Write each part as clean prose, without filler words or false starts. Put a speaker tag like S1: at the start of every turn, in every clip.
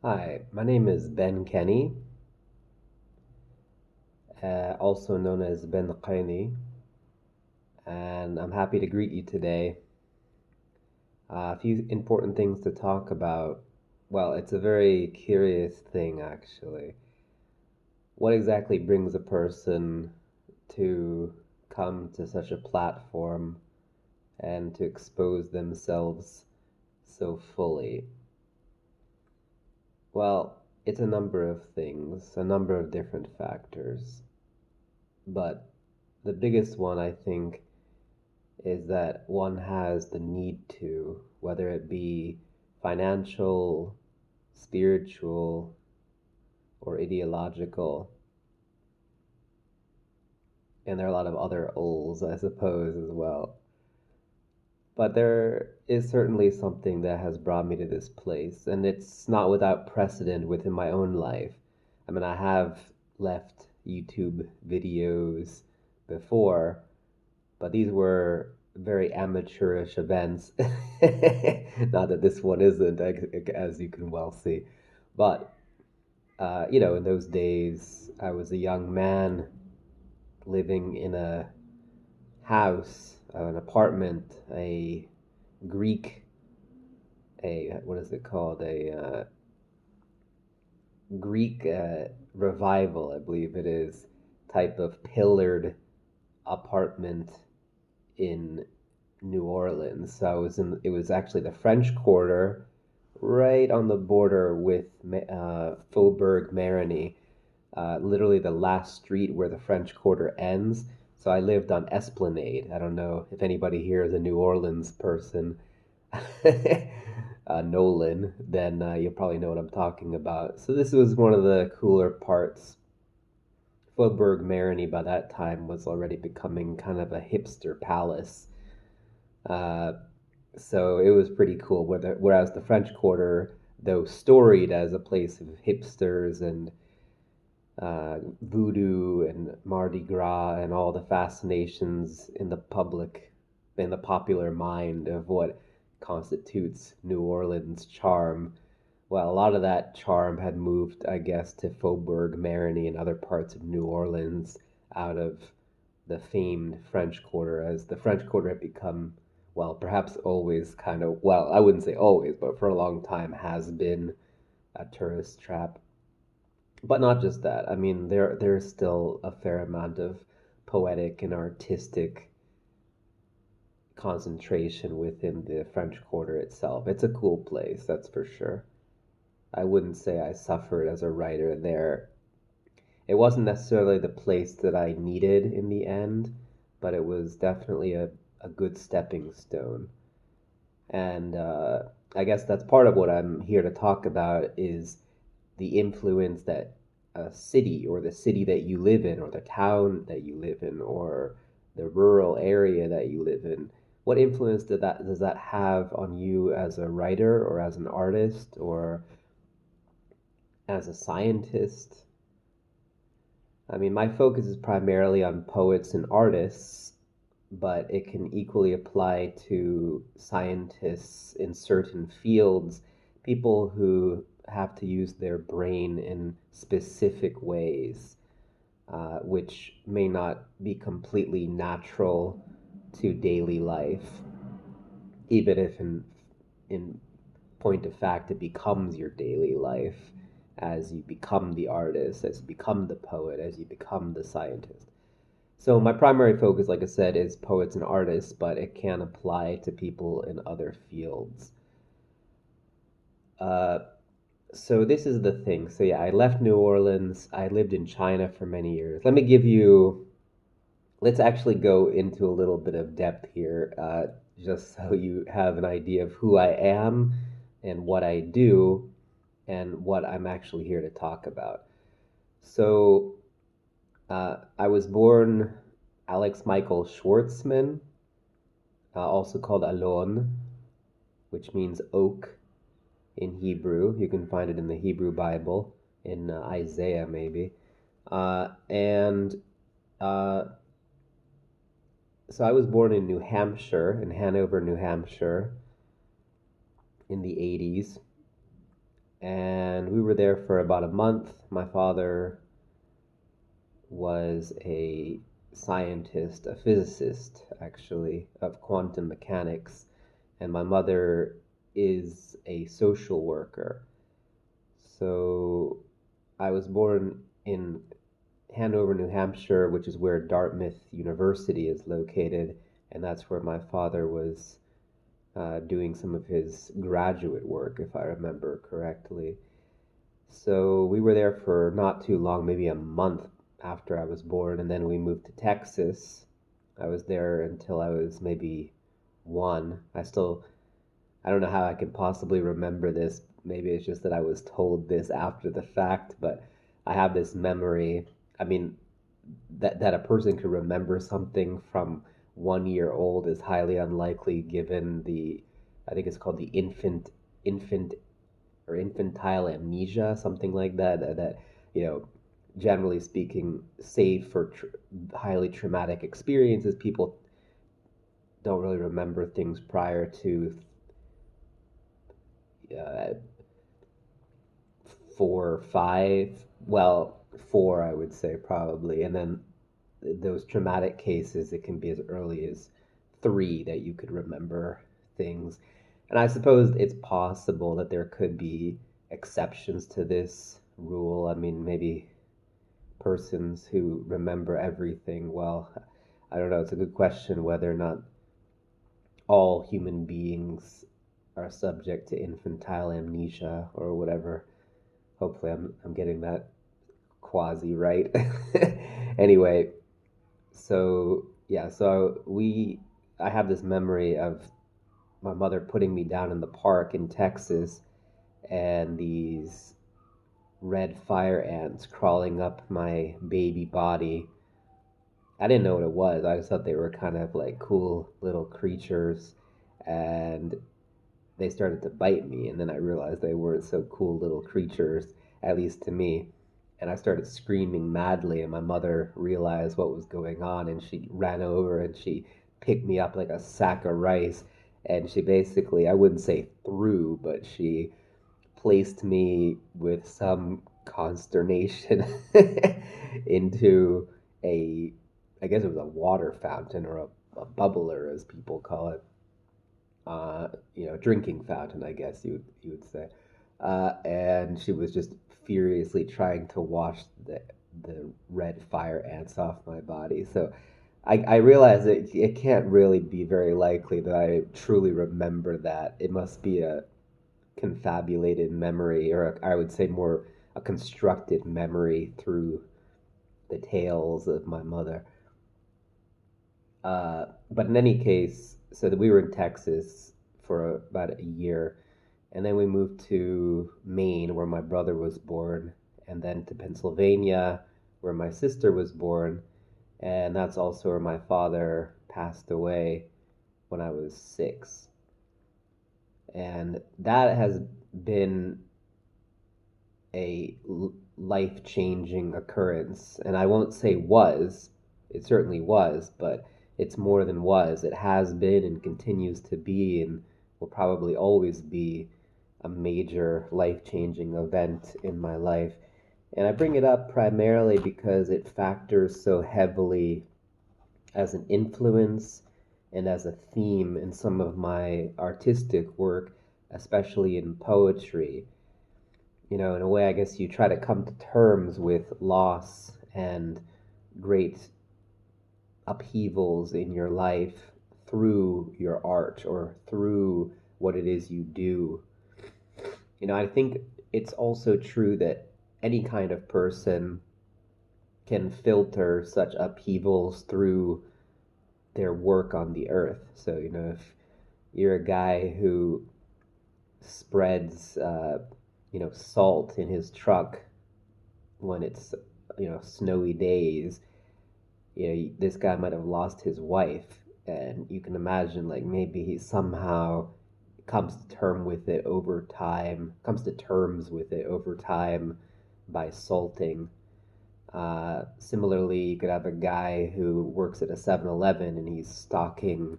S1: Hi, my name is Ben Kenny, also known as Ben Qaini, and I'm happy to greet you today. A few important things to talk about. Well, it's a very curious thing, actually. What exactly brings a person to come to such a platform and to expose themselves so fully? Well, it's a number of things, a number of different factors, but the biggest one, I think, is that one has the need to, whether it be financial, spiritual, or ideological. And there are a lot of other O's, I suppose, as well. But there is certainly something that has brought me to this place, and it's not without precedent within my own life. I mean, I have left YouTube videos before, but these were very amateurish events. Not that this one isn't, as you can well see. But, in those days, I was a young man living in a house, an apartment, a Greek, what is it called? A Greek revival, I believe it is, type of pillared apartment in New Orleans. So it was actually the French Quarter, right on the border with Faubourg Marigny, literally the last street where the French Quarter ends. So I lived on Esplanade. I don't know if anybody here is a New Orleans person, Nolan, then you'll probably know what I'm talking about. So this was one of the cooler parts. Faubourg Marigny by that time was already becoming kind of a hipster palace. Uh, so it was pretty cool. Whereas the French Quarter, though storied as a place of hipsters and voodoo and Mardi Gras and all the fascinations in the popular mind of what constitutes New Orleans charm. Well, a lot of that charm had moved, I guess, to Faubourg Marigny and other parts of New Orleans out of the famed French Quarter, as the French Quarter had become, well, perhaps always kind of, well, I wouldn't say always, but for a long time has been a tourist trap. But not just that. I mean, there's still a fair amount of poetic and artistic concentration within the French Quarter itself. It's a cool place, that's for sure. I wouldn't say I suffered as a writer there. It wasn't necessarily the place that I needed in the end, but it was definitely a good stepping stone. And I guess that's part of what I'm here to talk about is the influence that a city or the city that you live in or the town that you live in or the rural area that you live in, what influence does that have on you as a writer or as an artist or as a scientist? I mean, my focus is primarily on poets and artists, but it can equally apply to scientists in certain fields, people who have to use their brain in specific ways, which may not be completely natural to daily life, even if in point of fact it becomes your daily life as you become the artist, as you become the poet, as you become the scientist. So my primary focus, like I said, is poets and artists, but it can apply to people in other fields. Uh, so this is the thing. So yeah, I left New Orleans. I lived in China for many years. Let's actually go into a little bit of depth here, just so you have an idea of who I am and what I do and what I'm actually here to talk about. So I was born Alex Michael Schwartzman, also called Alon, which means oak in Hebrew. You can find it in the Hebrew Bible, in Isaiah maybe. And uh, so I was born in New Hampshire, in Hanover, New Hampshire, in the 80s. And we were there for about a month. My father was a scientist, a physicist, actually, of quantum mechanics, and my mother is a social worker. So I was born in Hanover, New Hampshire, which is where Dartmouth University is located, and that's where my father was doing some of his graduate work, if I remember correctly. So we were there for not too long, maybe a month after I was born, and then we moved to Texas. I was there until I was maybe one. I don't know how I can possibly remember this. Maybe it's just that I was told this after the fact, but I have this memory. I mean, that a person could remember something from 1 year old is highly unlikely given the, I think it's called the infant or infantile amnesia, something like that. That you know, generally speaking, save for highly traumatic experiences, people don't really remember things prior to uh, 4, 5. Well, 4, I would say probably, and then those traumatic cases, it can be as early as 3 that you could remember things. And I suppose it's possible that there could be exceptions to this rule. I mean, maybe persons who remember everything well. I don't know. It's a good question whether or not all human beings are subject to infantile amnesia or whatever. Hopefully, I'm getting that quasi right. Anyway, so yeah, so I have this memory of my mother putting me down in the park in Texas and these red fire ants crawling up my baby body. I didn't know what it was. I just thought they were kind of like cool little creatures, and they started to bite me, and then I realized they weren't so cool little creatures, at least to me. And I started screaming madly, and my mother realized what was going on, and she ran over and she picked me up like a sack of rice, and she basically, I wouldn't say threw, but she placed me with some consternation into a, I guess it was a water fountain or a bubbler, as people call it, drinking fountain, I guess you would say. And she was just furiously trying to wash the red fire ants off my body. So I realized that it can't really be very likely that I truly remember that. It must be a confabulated memory, or I would say more a constructed memory through the tales of my mother. But in any case, so that we were in Texas for about a year, and then we moved to Maine, where my brother was born, and then to Pennsylvania, where my sister was born, and that's also where my father passed away when I was 6. And that has been a life changing occurrence. And I won't say was, it certainly was, but it's more than was. It has been and continues to be and will probably always be a major life changing event in my life. And I bring it up primarily because it factors so heavily as an influence and as a theme in some of my artistic work, especially in poetry. In a way, I guess you try to come to terms with loss and great upheavals in your life through your art or through what it is you do. I think it's also true that any kind of person can filter such upheavals through their work on the earth. So, if you're a guy who spreads, salt in his truck when it's, snowy days, this guy might have lost his wife, and you can imagine, like, maybe he somehow comes to terms with it over time by salting. Similarly, you could have a guy who works at a 7-Eleven and he's stocking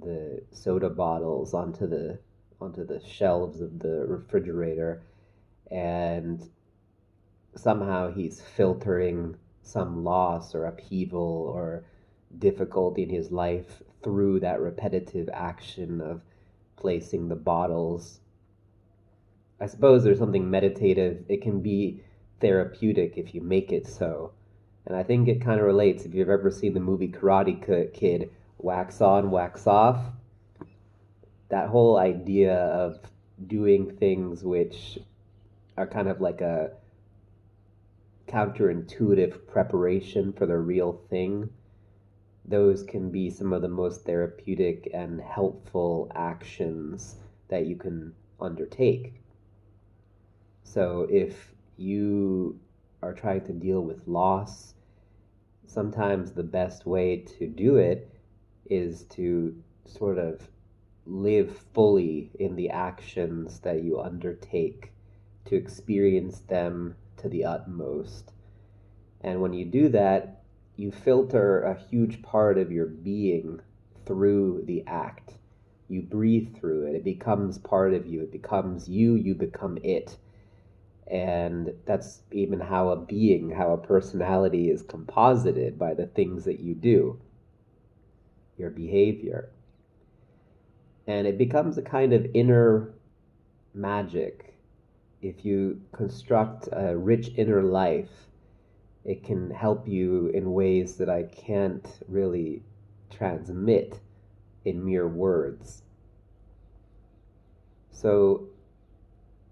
S1: the soda bottles onto the shelves of the refrigerator, and somehow he's filtering some loss or upheaval or difficulty in his life through that repetitive action of placing the bottles. I suppose there's something meditative. It can be therapeutic if you make it so. And I think it kind of relates. If you've ever seen the movie Karate Kid, wax on, wax off, that whole idea of doing things which are kind of like a counterintuitive preparation for the real thing, those can be some of the most therapeutic and helpful actions that you can undertake. So if you are trying to deal with loss, sometimes the best way to do it is to sort of live fully in the actions that you undertake, to experience them to the utmost. And when you do that, you filter a huge part of your being through the act. You breathe through it. It becomes part of you. It becomes you. You become it. And that's even how a being, how a personality is composited by the things that you do, your behavior. And it becomes a kind of inner magic. If you construct a rich inner life, it can help you in ways that I can't really transmit in mere words. So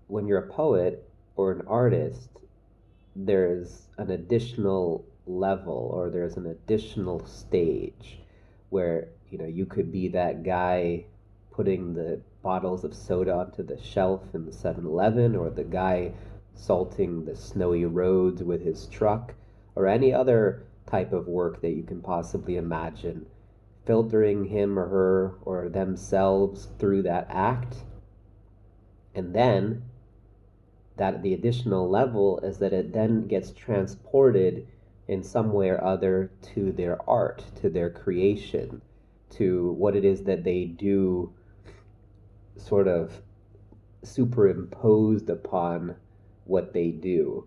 S1: when you're a poet or an artist, there's an additional level or there's an additional stage where you could be that guy putting the bottles of soda onto the shelf in the 7-Eleven, or the guy salting the snowy roads with his truck, or any other type of work that you can possibly imagine, filtering him or her or themselves through that act. And then that the additional level is that it then gets transported in some way or other to their art, to their creation, to what it is that they do, sort of superimposed upon what they do,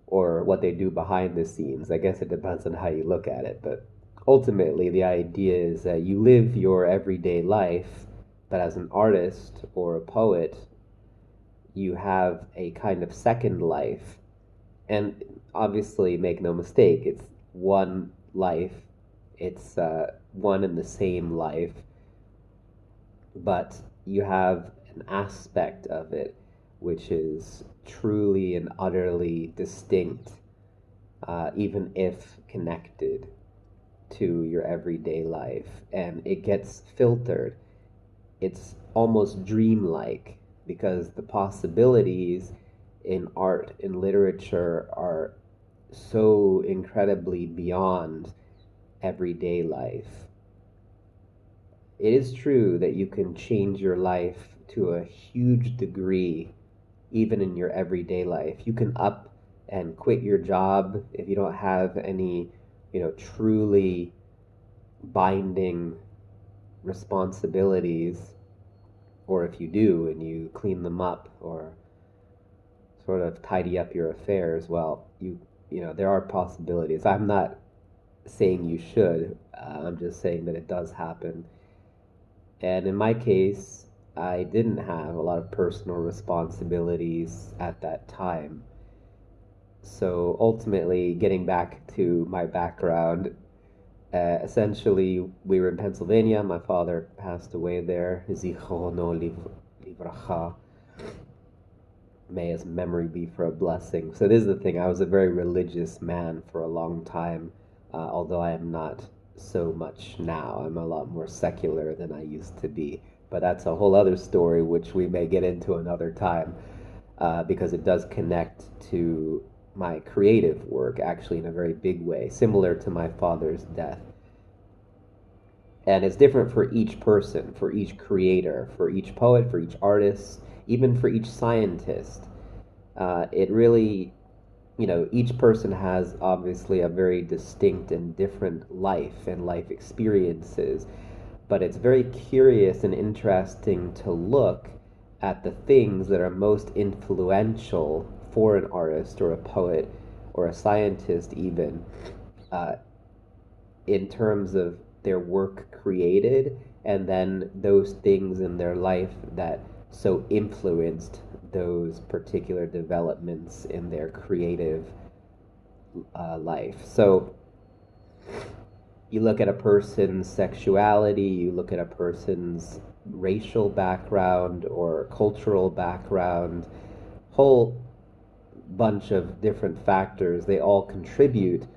S1: or what they do behind the scenes. I guess it depends on how you look at it, but ultimately the idea is that you live your everyday life, but as an artist or a poet, you have a kind of second life. And obviously, make no mistake, it's one life, it's one and the same life, but you have an aspect of it which is truly and utterly distinct, even if connected to your everyday life, and it gets filtered. It's almost dreamlike because the possibilities in art and literature are so incredibly beyond everyday life. It is true that you can change your life to a huge degree, even in your everyday life. You can up and quit your job if you don't have any, truly binding responsibilities, or if you do and you clean them up or sort of tidy up your affairs. Well, there are possibilities. I'm not saying you should. I'm just saying that it does happen. And in my case, I didn't have a lot of personal responsibilities at that time. So ultimately, getting back to my background, essentially, we were in Pennsylvania. My father passed away there. Zichrono livracha. May his memory be for a blessing. So this is the thing. I was a very religious man for a long time, although I am not so much now. I'm a lot more secular than I used to be. But that's a whole other story, which we may get into another time, because it does connect to my creative work, actually, in a very big way, similar to my father's death. And it's different for each person, for each creator, for each poet, for each artist, even for each scientist. It really, each person has obviously a very distinct and different life and life experiences, but it's very curious and interesting to look at the things that are most influential for an artist or a poet or a scientist, even uh, in terms of their work created, and then those things in their life that so influenced those particular developments in their creative life. So you look at a person's sexuality, you look at a person's racial background or cultural background, whole bunch of different factors, they all contribute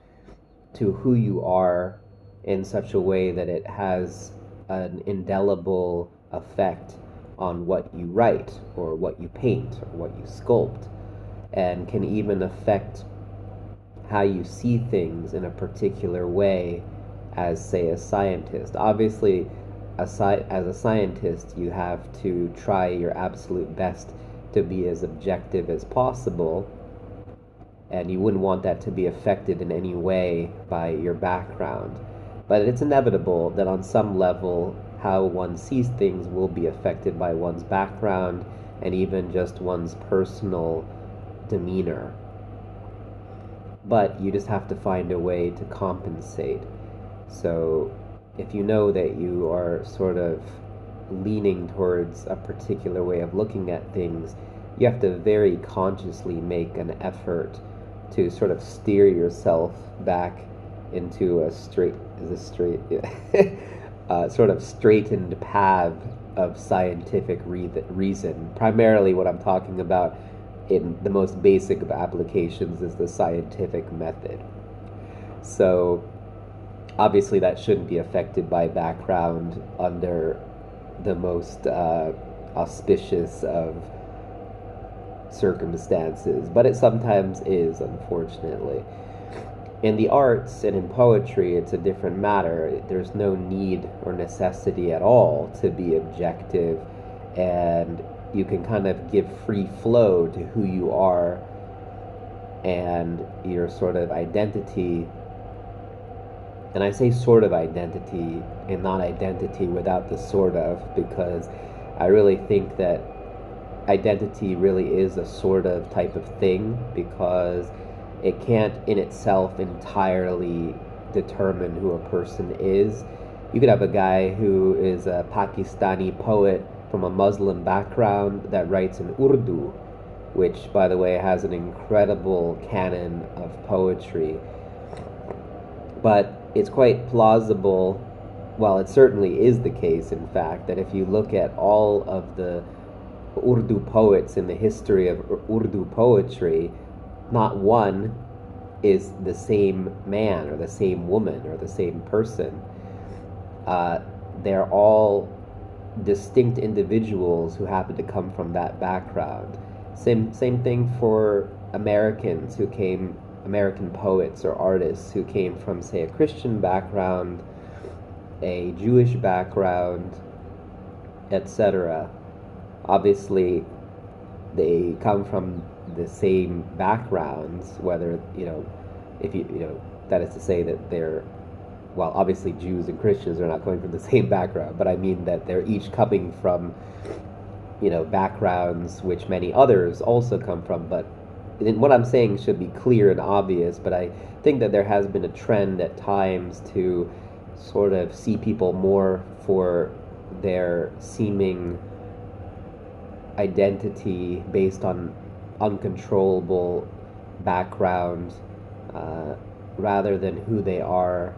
S1: to who you are in such a way that it has an indelible effect on what you write or what you paint or what you sculpt, and can even affect how you see things in a particular way as, say, a scientist. Obviously, as a scientist, you have to try your absolute best to be as objective as possible, and you wouldn't want that to be affected in any way by your background. But it's inevitable that on some level, how one sees things will be affected by one's background and even just one's personal demeanor. But you just have to find a way to compensate. So if you know that you are sort of leaning towards a particular way of looking at things, you have to very consciously make an effort to sort of steer yourself back into a sort of straightened path of scientific reason. Primarily, what I'm talking about in the most basic of applications is the scientific method. So, obviously, that shouldn't be affected by background under the most auspicious of circumstances, but it sometimes is, unfortunately. In the arts and in poetry, it's a different matter. There's no need or necessity at all to be objective, and you can kind of give free flow to who you are and your sort of identity. And I say sort of identity and not identity without the sort of, because I really think that identity really is a sort of type of thing, because it can't in itself entirely determine who a person is. You could have a guy who is a Pakistani poet from a Muslim background that writes in Urdu, which, by the way, has an incredible canon of poetry. But it's quite plausible, well, it certainly is the case, in fact, that if you look at all of the Urdu poets in the history of Urdu poetry, not one is the same man or the same woman or the same person. They're all distinct individuals who happen to come from that background. Same thing for American poets or artists who came from, say, a Christian background, a Jewish background, etc. Obviously, they come from the same backgrounds, whether, if that is to say that they're, well, obviously Jews and Christians are not coming from the same background, but I mean that they're each coming from, backgrounds which many others also come from. But what I'm saying should be clear and obvious, but I think that there has been a trend at times to sort of see people more for their seeming identity based on uncontrollable background, rather than who they are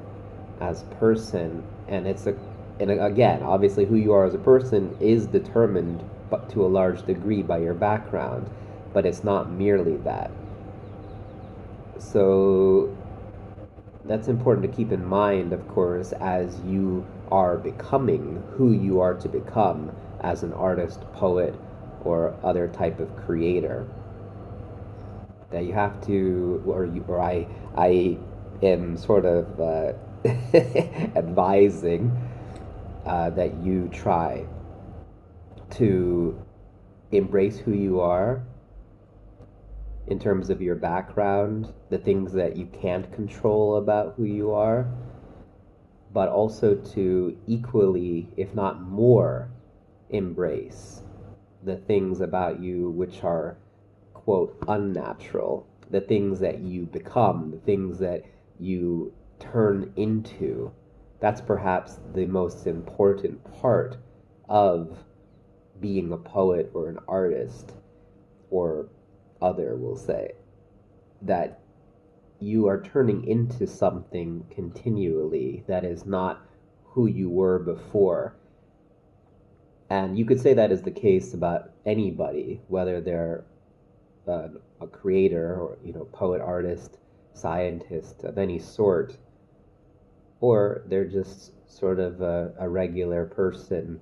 S1: as person. And again, obviously, who you are as a person is determined, but to a large degree, by your background, but it's not merely that. So that's important to keep in mind, of course, as you are becoming who you are to become as an artist, poet, or other type of creator. That you have to, I am sort of advising that you try to embrace who you are in terms of your background, the things that you can't control about who you are, but also to equally, if not more, embrace the things about you which are, quote, unnatural, the things that you become, the things that you turn into. That's perhaps the most important part of being a poet or an artist or other, we'll say, that you are turning into something continually that is not who you were before. And you could say that is the case about anybody, whether they're a creator or poet, artist, scientist of any sort, or they're just sort of a regular person,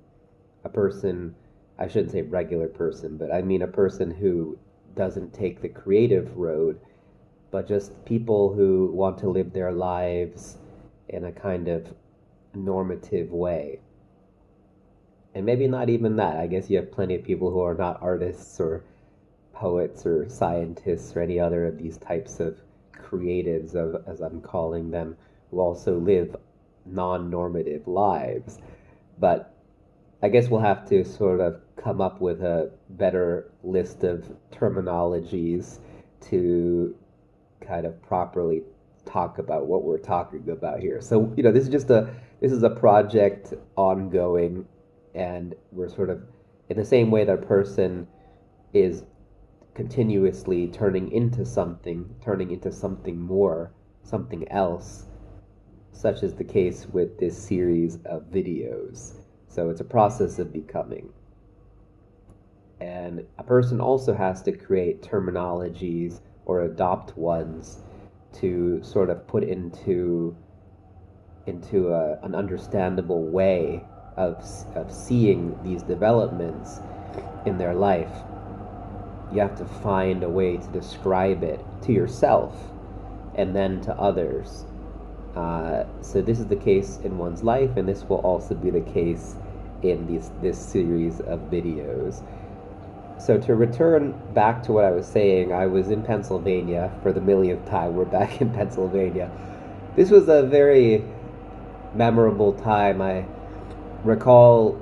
S1: a person. I shouldn't say regular person, but I mean a person who doesn't take the creative road, but just people who want to live their lives in a kind of normative way. And maybe not even that. I guess you have plenty of people who are not artists or poets or scientists or any other of these types of creatives, of, as I'm calling them, who also live non normative lives. But I guess we'll have to sort of come up with a better list of terminologies to kind of properly talk about what we're talking about here. So, this is a project ongoing, and we're sort of in the same way that a person is continuously turning into something more, something else, such is the case with this series of videos. So it's a process of becoming. And a person also has to create terminologies or adopt ones to sort of put into an understandable way of seeing these developments in their life. You have to find a way to describe it to yourself and then to others. So this is the case in one's life, and this will also be the case in this series of videos. So to return back to what I was saying, I was in Pennsylvania for the millionth time. We're back in Pennsylvania. This was a very memorable time. I recall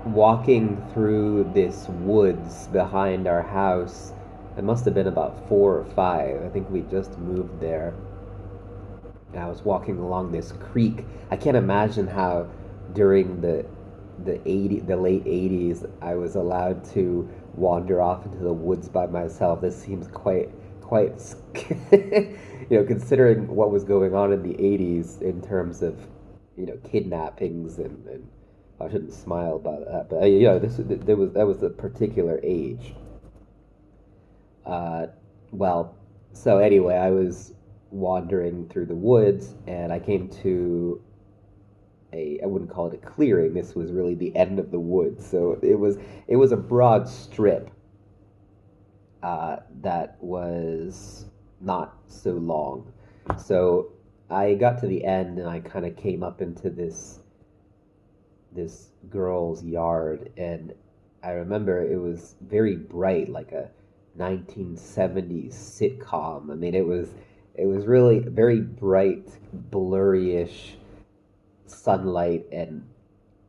S1: walking through this woods behind our house. It must have been about 4 or 5. I think we just moved there. And I was walking along this creek. I can't imagine how during the late 80s I was allowed to wander off into the woods by myself. This seems quite considering what was going on in the 80s in terms of kidnappings and I shouldn't smile about that, but that was a particular age. Uh, well, so anyway, I was wandering through the woods, and I came to I wouldn't call it a clearing. This was really the end of the woods, so it was a broad strip that was not so long. So I got to the end, and I kind of came up into this girl's yard, and I remember it was very bright, like a 1970s sitcom. I mean, it was really very bright, blurry-ish sunlight and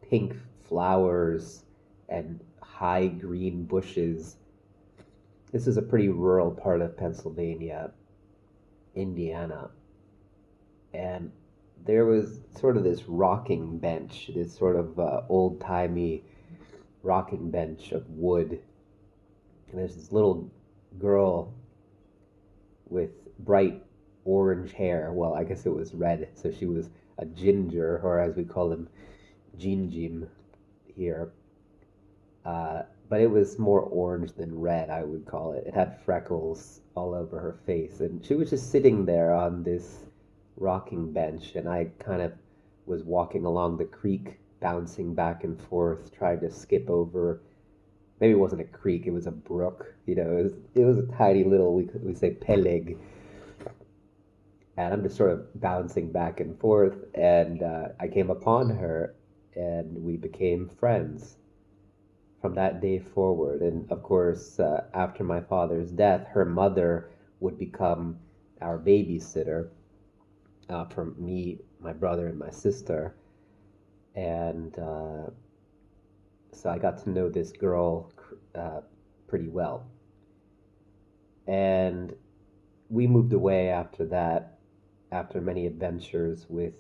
S1: pink flowers and high green bushes. This is a pretty rural part of Pennsylvania, Indiana, and there was sort of this rocking bench, this sort of old timey rocking bench of wood. And there's this little girl with bright orange hair. Well, I guess it was red, so she was a ginger, or as we call them, ginjim here. But it was more orange than red, I would call it. It had freckles all over her face, and she was just sitting there on this rocking bench, and I kind of was walking along the creek, bouncing back and forth, trying to skip over. Maybe it wasn't a creek; it was a brook. It was a tiny little we say peleg, and I'm just sort of bouncing back and forth, and I came upon her, and we became friends from that day forward. And of course, after my father's death, her mother would become our babysitter for me, my brother, and my sister. And So I got to know this girl pretty well. And we moved away after that, after many adventures with,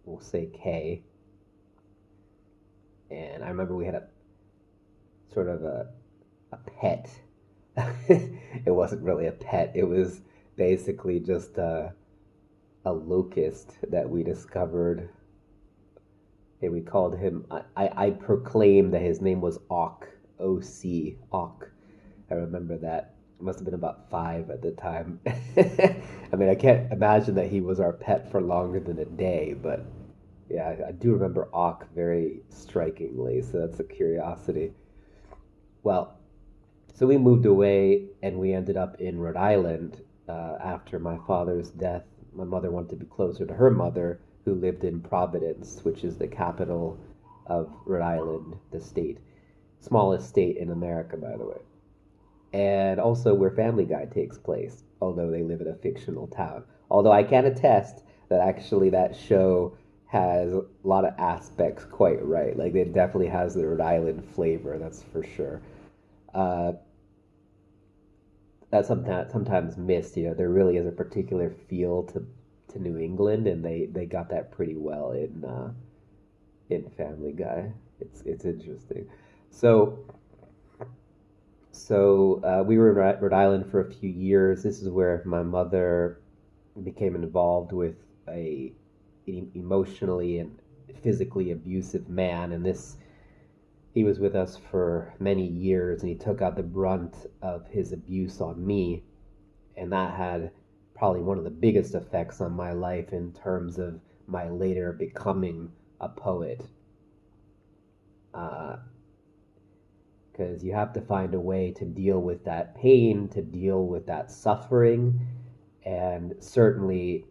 S1: we'll say, Kay. And I remember we had a sort of a pet. It wasn't really a pet, it was basically just a locust that we discovered. And we called him, I proclaimed that his name was Auk, O-C, Auk. I remember that. It must have been about 5 at the time. I mean, I can't imagine that he was our pet for longer than a day, but yeah, I do remember Auk very strikingly, so that's a curiosity. Well, so we moved away and we ended up in Rhode Island after my father's death. My mother wanted to be closer to her mother, who lived in Providence, which is the capital of Rhode Island, the state. Smallest state in America, by the way. And also where Family Guy takes place, although they live in a fictional town. Although I can attest that actually that show has a lot of aspects quite right. Like it definitely has the Rhode Island flavor, that's for sure. Uh, that's sometimes missed. You know, there really is a particular feel to New England, and they got that pretty well in Family Guy. It's interesting. So we were in Rhode Island for a few years. This is where my mother became involved with a emotionally and physically abusive man, and this he was with us for many years, and he took out the brunt of his abuse on me, and that had probably one of the biggest effects on my life in terms of my later becoming a poet. Because you have to find a way to deal with that pain, to deal with that suffering, and certainly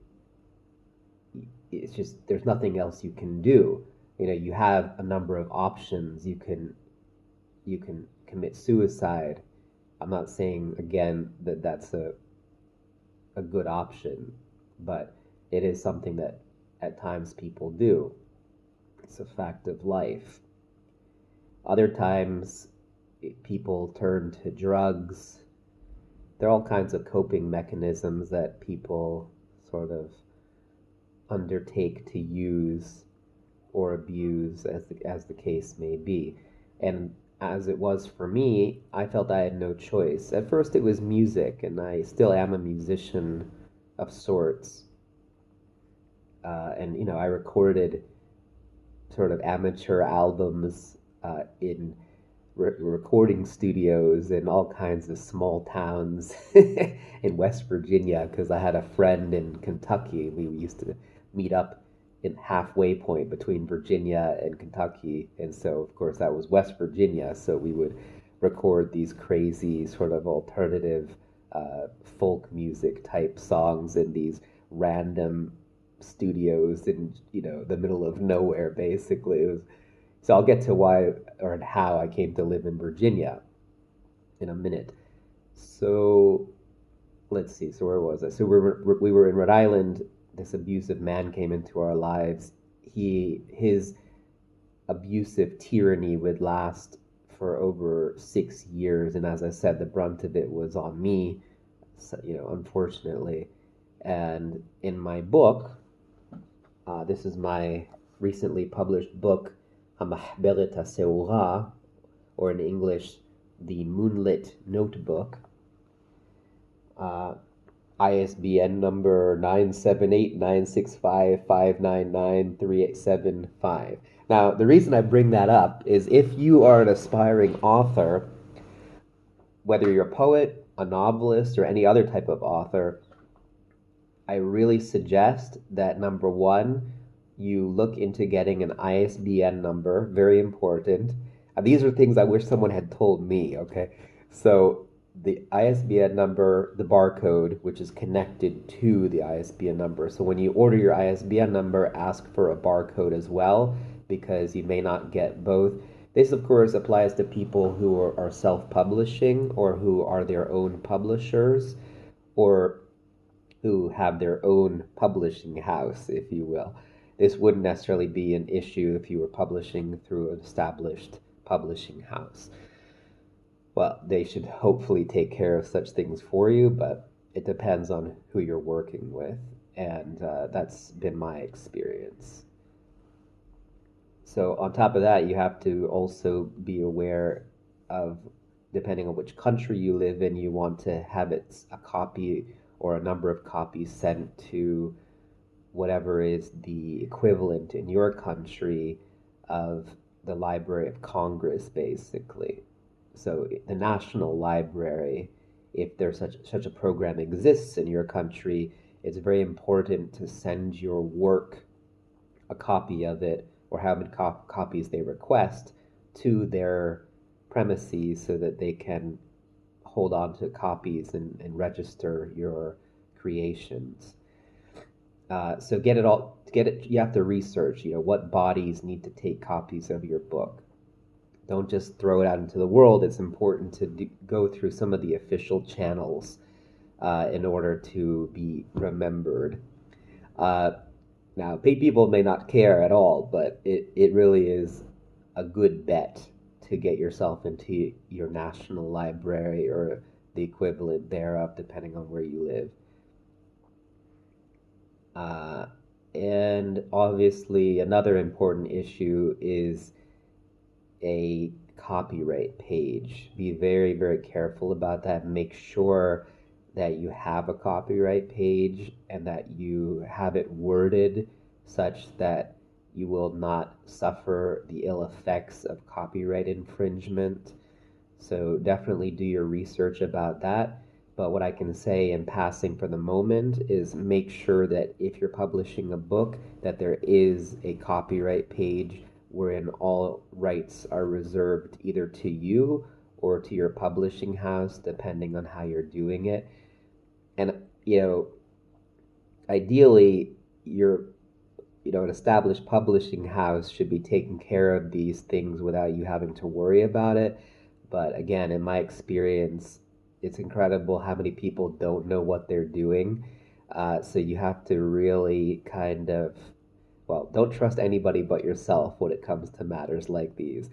S1: it's just there's nothing else you can do. You know, you have a number of options. You can commit suicide. I'm not saying again that that's a good option, but it is something that at times people do. It's a fact of life. Other times people turn to drugs. There are all kinds of coping mechanisms that people sort of undertake to use or abuse as the case may be. And as it was for me, I felt I had no choice. At first it was music, and I still am a musician of sorts. And you know, I recorded sort of amateur albums in recording studios in all kinds of small towns in West Virginia because I had a friend in Kentucky. We used to meet up in halfway point between Virginia and Kentucky, and so of course that was West Virginia. So we would record these crazy sort of alternative folk music type songs in these random studios in the middle of nowhere. Basically, it was so I'll get to why or how I came to live in Virginia in a minute. So let's see. So where was I? So we were in Rhode Island. This abusive man came into our lives. His abusive tyranny would last for over 6 years, and as I said, the brunt of it was on me. So, unfortunately. And in my book, this is my recently published book, Hamahberet HaSeura, or in English, The Moonlit Notebook. ISBN number 978-965-599-375. Now, the reason I bring that up is if you are an aspiring author, whether you're a poet, a novelist, or any other type of author, I really suggest that number one, you look into getting an ISBN number, very important. These are things I wish someone had told me, okay? So the ISBN number, the barcode, which is connected to the ISBN number. So when you order your ISBN number, ask for a barcode as well, because you may not get both. This, of course, applies to people who are self-publishing or who are their own publishers or who have their own publishing house, if you will. This wouldn't necessarily be an issue if you were publishing through an established publishing house. Well, they should hopefully take care of such things for you, but it depends on who you're working with, and that's been my experience. So, on top of that, you have to also be aware of, depending on which country you live in, you want to have a copy or a number of copies sent to whatever is the equivalent in your country of the Library of Congress, basically. So the National Library, if there's such a program exists in your country, it's very important to send your work, a copy of it, or how many copies they request, to their premises so that they can hold on to copies and register your creations. So get it. You have to research, what bodies need to take copies of your book. Don't just throw it out into the world. It's important to go through some of the official channels in order to be remembered. Uh, Now, people may not care at all, but it really is a good bet to get yourself into your national library or the equivalent thereof, depending on where you live. Uh, and obviously, another important issue is a copyright page. Be very, very careful about that. Make sure that you have a copyright page and that you have it worded such that you will not suffer the ill effects of copyright infringement. So definitely do your research about that. But what I can say in passing for the moment is make sure that if you're publishing a book, that there is a copyright page wherein all rights are reserved either to you or to your publishing house, depending on how you're doing it. And, ideally, an established publishing house should be taking care of these things without you having to worry about it. But again, in my experience, it's incredible how many people don't know what they're doing. So you have to really kind of, well, don't trust anybody but yourself when it comes to matters like these.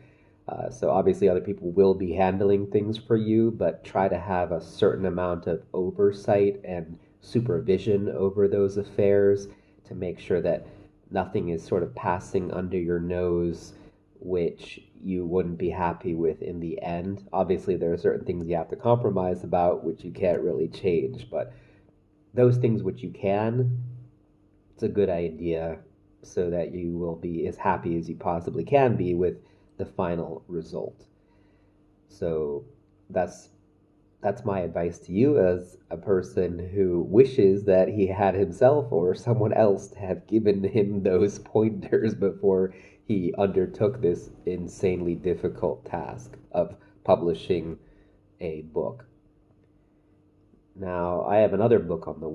S1: So obviously, other people will be handling things for you, but try to have a certain amount of oversight and supervision over those affairs to make sure that nothing is sort of passing under your nose, which you wouldn't be happy with in the end. Obviously, there are certain things you have to compromise about, which you can't really change, but those things which you can, it's a good idea so that you will be as happy as you possibly can be with the final result. So that's that's my advice to you as a person who wishes that he had himself or someone else to have given him those pointers before he undertook this insanely difficult task of publishing a book. Now, I have another book on the way.